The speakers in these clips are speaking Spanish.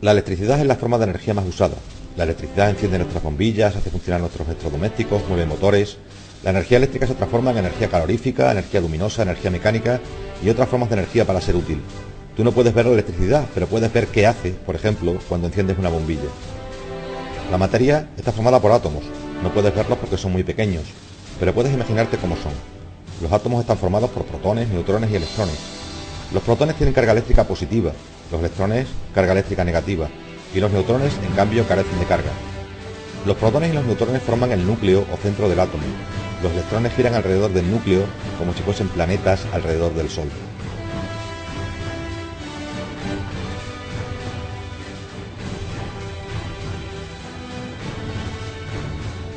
La electricidad es la forma de energía más usada. La electricidad enciende nuestras bombillas, hace funcionar nuestros electrodomésticos, mueve motores. La energía eléctrica se transforma en energía calorífica, energía luminosa, energía mecánica y otras formas de energía para ser útil. Tú no puedes ver la electricidad, pero puedes ver qué hace, por ejemplo, cuando enciendes una bombilla. La materia está formada por átomos. No puedes verlos porque son muy pequeños, pero puedes imaginarte cómo son. Los átomos están formados por protones, neutrones y electrones. Los protones tienen carga eléctrica positiva, los electrones carga eléctrica negativa, y los neutrones, en cambio, carecen de carga. Los protones y los neutrones forman el núcleo o centro del átomo. Los electrones giran alrededor del núcleo como si fuesen planetas alrededor del Sol.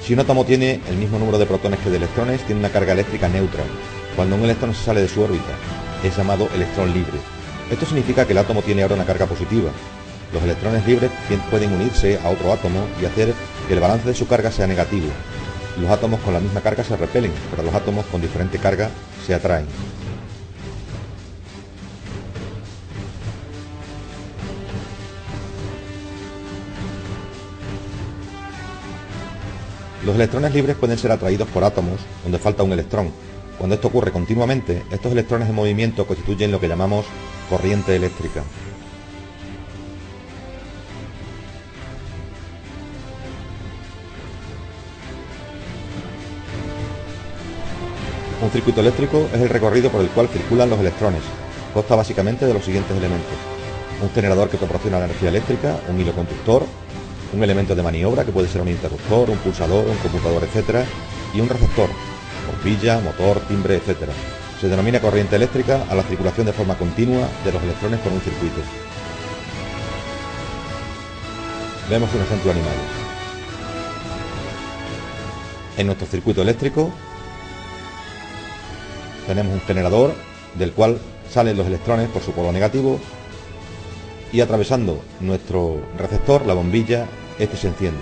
Si un átomo tiene el mismo número de protones que de electrones, tiene una carga eléctrica neutra. Cuando un electrón se sale de su órbita, es llamado electrón libre. Esto significa que el átomo tiene ahora una carga positiva. Los electrones libres pueden unirse a otro átomo y hacer que el balance de su carga sea negativo. Los átomos con la misma carga se repelen, pero los átomos con diferente carga se atraen. Los electrones libres pueden ser atraídos por átomos donde falta un electrón. Cuando esto ocurre continuamente, estos electrones en movimiento constituyen lo que llamamos corriente eléctrica. Un circuito eléctrico es el recorrido por el cual circulan los electrones. Consta básicamente de los siguientes elementos: un generador que proporciona la energía eléctrica, un hilo conductor, un elemento de maniobra que puede ser un interruptor, un pulsador, un computador, etc. y un receptor, bombilla, motor, timbre, etc. Se denomina corriente eléctrica a la circulación de forma continua de los electrones por un circuito. Vemos un ejemplo animal. En nuestro circuito eléctrico tenemos un generador del cual salen los electrones por su polo negativo y atravesando nuestro receptor, la bombilla, este se enciende.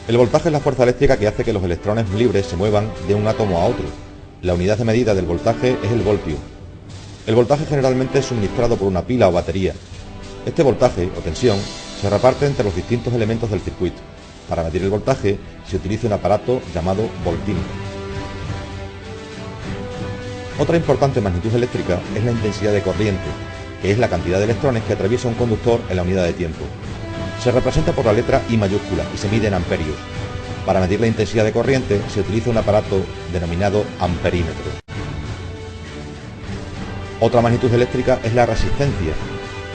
El voltaje es la fuerza eléctrica que hace que los electrones libres se muevan de un átomo a otro. La unidad de medida del voltaje es el voltio. El voltaje generalmente es suministrado por una pila o batería. Este voltaje o tensión se reparte entre los distintos elementos del circuito. Para medir el voltaje se utiliza un aparato llamado voltímetro. Otra importante magnitud eléctrica es la intensidad de corriente, que es la cantidad de electrones que atraviesa un conductor en la unidad de tiempo. Se representa por la letra I mayúscula y se mide en amperios. Para medir la intensidad de corriente se utiliza un aparato denominado amperímetro. Otra magnitud eléctrica es la resistencia,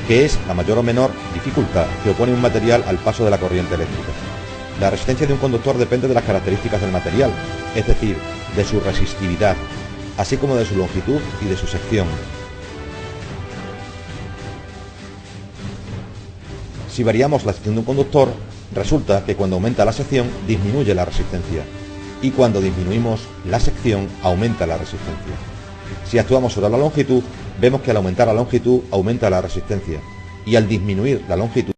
que es la mayor o menor dificultad que opone un material al paso de la corriente eléctrica. La resistencia de un conductor depende de las características del material, es decir, de su resistividad, así como de su longitud y de su sección. Si variamos la sección de un conductor, resulta que cuando aumenta la sección disminuye la resistencia y cuando disminuimos la sección aumenta la resistencia. Si actuamos sobre la longitud, vemos que al aumentar la longitud aumenta la resistencia y al disminuir la longitud